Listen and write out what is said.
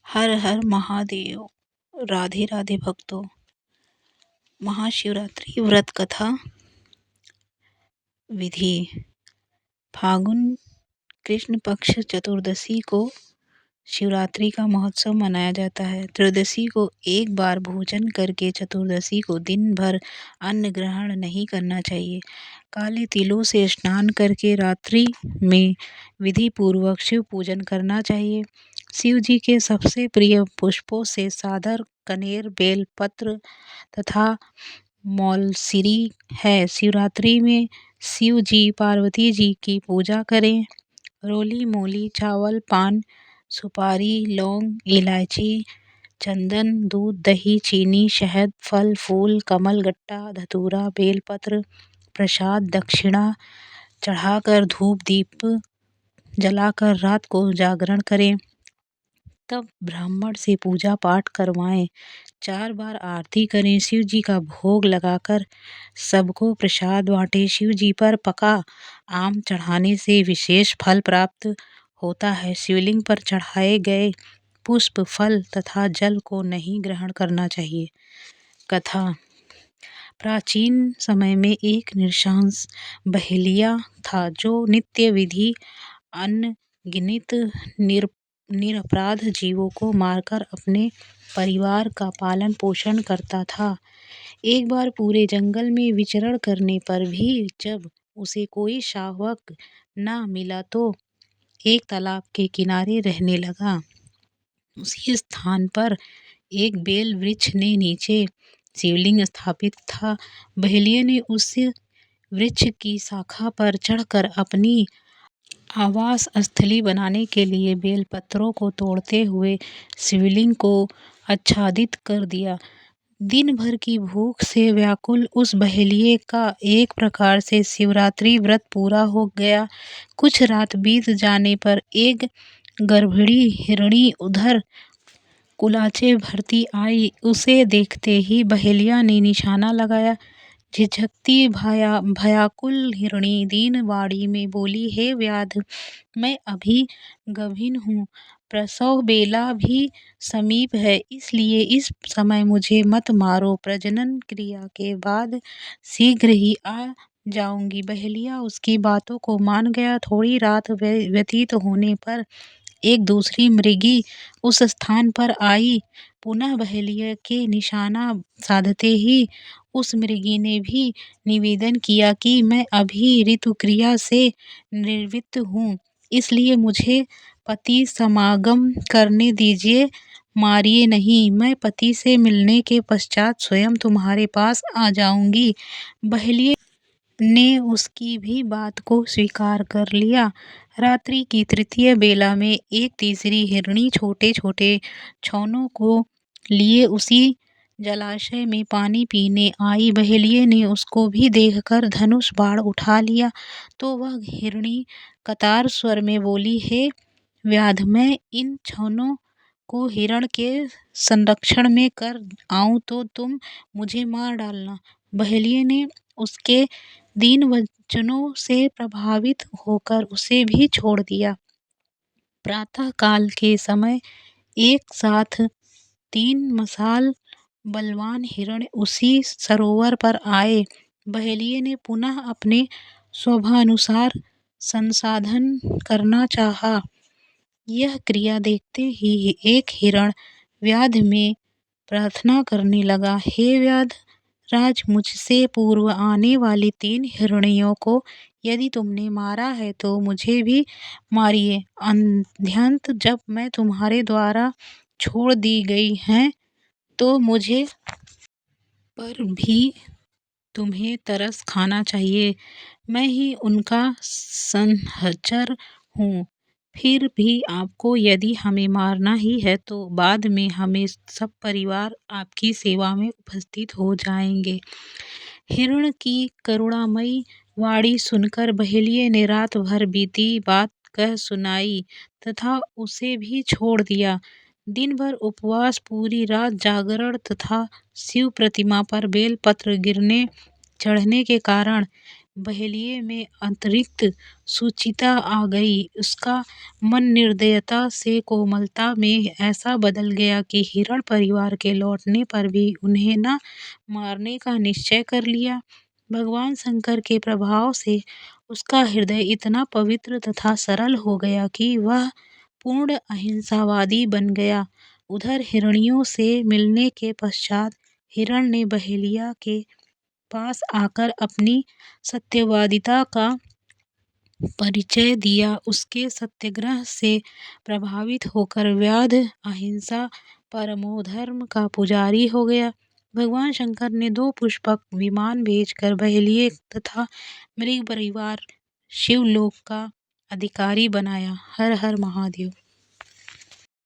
हर हर महादेव। राधे राधे भक्तों। महाशिवरात्रि व्रत कथा विधि। फागुन कृष्ण पक्ष चतुर्दशी को शिवरात्रि का महोत्सव मनाया जाता है। त्रयोदशी को एक बार भोजन करके चतुर्दशी को दिन भर अन्न ग्रहण नहीं करना चाहिए। काले तिलों से स्नान करके रात्रि में विधि पूर्वक शिव पूजन करना चाहिए। शिव जी के सबसे प्रिय पुष्पों से सादर कनेर, बेल पत्र तथा मौलसिरी है। शिवरात्रि में शिव जी पार्वती जी की पूजा करें। रोली मोली चावल, पान, सुपारी, लौंग, इलायची, चंदन, दूध, दही, चीनी, शहद, फल फूल, कमल गट्टा, धतूरा, बेलपत्र, प्रसाद, दक्षिणा चढ़ाकर धूप दीप जलाकर रात को जागरण करें। तब ब्राह्मण से पूजा पाठ करवाएं। 4 बार आरती करें। शिव जी का भोग लगाकर सबको प्रसाद बांटें। शिव जी पर पका आम चढ़ाने से विशेष फल प्राप्त होता है। शिवलिंग पर चढ़ाए गए पुष्प, फल तथा जल को नहीं ग्रहण करना चाहिए। कथा। प्राचीन समय में एक नृशंस बहेलिया था जो नित्य विधि अनगिनत निरपराध जीवों को मारकर अपने परिवार का पालन पोषण करता था। एक बार पूरे जंगल में विचरण करने पर भी जब उसे कोई शावक न मिला तो एक तालाब के किनारे रहने लगा। उसी स्थान पर एक बेल वृक्ष ने नीचे शिवलिंग स्थापित था। बहेलिया ने उस वृक्ष की शाखा पर चढ़कर अपनी आवास स्थली बनाने के लिए बेल पत्रों को तोड़ते हुए शिवलिंग को आच्छादित कर दिया। दिन भर की भूख से व्याकुल उस बहेलिये का एक प्रकार से शिवरात्रि व्रत पूरा हो गया। कुछ रात बीत जाने पर एक गर्भिणी हिरणी उधर कुलाचे भरती आई। उसे देखते ही बहेलिया ने निशाना लगाया। झिझकती भयाकुल हिरणी दीन वाणी में बोली, हे व्याध, मैं अभी गभीन हूँ, प्रसव बेला भी समीप है, इसलिए इस समय मुझे मत मारो। प्रजनन क्रिया के बाद शीघ्र ही आ जाऊंगी। बहेलिया उसकी बातों को मान गया। थोड़ी रात व्यतीत होने पर एक दूसरी मृगी उस स्थान पर आई। पुनः बहेलिया के निशाना साधते ही उस मृगी ने भी निवेदन किया कि मैं अभी ऋतुक्रिया से निवृत्त हूँ, इसलिए मुझे पति समागम करने दीजिए, मारिए नहीं। मैं पति से मिलने के पश्चात स्वयं तुम्हारे पास आ जाऊंगी। बहेलिये ने उसकी भी बात को स्वीकार कर लिया। रात्रि की तृतीय बेला में एक तीसरी हिरणी छोटे छोटे छौनों को लिए उसी जलाशय में पानी पीने आई। बहेलिये ने उसको भी देखकर धनुष बाण उठा लिया तो वह हिरणी कतार स्वर में बोली, हे व्याध, मैं इन छौनों को हिरण के संरक्षण में कर आऊं तो तुम मुझे मार डालना। बहेलिये ने उसके दीन वचनों से प्रभावित होकर उसे भी छोड़ दिया। प्रातः काल के समय एक साथ 3 मशाल बलवान हिरण उसी सरोवर पर आए। बहेलिये ने पुनः अपने स्वभानुसार संसाधन करना चाहा। यह क्रिया देखते ही एक हिरण व्याध में प्रार्थना करने लगा, हे व्याध राज, मुझसे पूर्व आने वाली 3 हिरणियों को यदि तुमने मारा है तो मुझे भी मारिए। अनंत जब मैं तुम्हारे द्वारा छोड़ दी गई हैं तो मुझे पर भी तुम्हें तरस खाना चाहिए। मैं ही उनका संहचर हूँ। फिर भी आपको यदि हमें मारना ही है तो बाद में हमें सब परिवार आपकी सेवा में उपस्थित हो जाएंगे। हिरण की करुणामयी वाणी सुनकर बहेलिये ने रात भर बीती बात कह सुनाई तथा उसे भी छोड़ दिया। दिन भर उपवास, पूरी रात जागरण तथा शिव प्रतिमा पर बेल पत्र गिरने चढ़ने के कारण बहेलिये में अतिरिक्त सुचिता आ गई। उसका मन निर्दयता से कोमलता में ऐसा बदल गया कि हिरण परिवार के लौटने पर भी उन्हें न मारने का निश्चय कर लिया। भगवान शंकर के प्रभाव से उसका हृदय इतना पवित्र तथा सरल हो गया कि वह पूर्ण अहिंसावादी बन गया। उधर हिरणियों से मिलने के पश्चात हिरण ने बहेलिया के पास आकर अपनी सत्यवादिता का परिचय दिया। उसके सत्याग्रह से प्रभावित होकर व्याध अहिंसा परमोधर्म का पुजारी हो गया। भगवान शंकर ने 2 पुष्पक विमान भेजकर बहेलिये तथा मृग परिवार शिवलोक का अधिकारी बनाया। हर हर महादेव।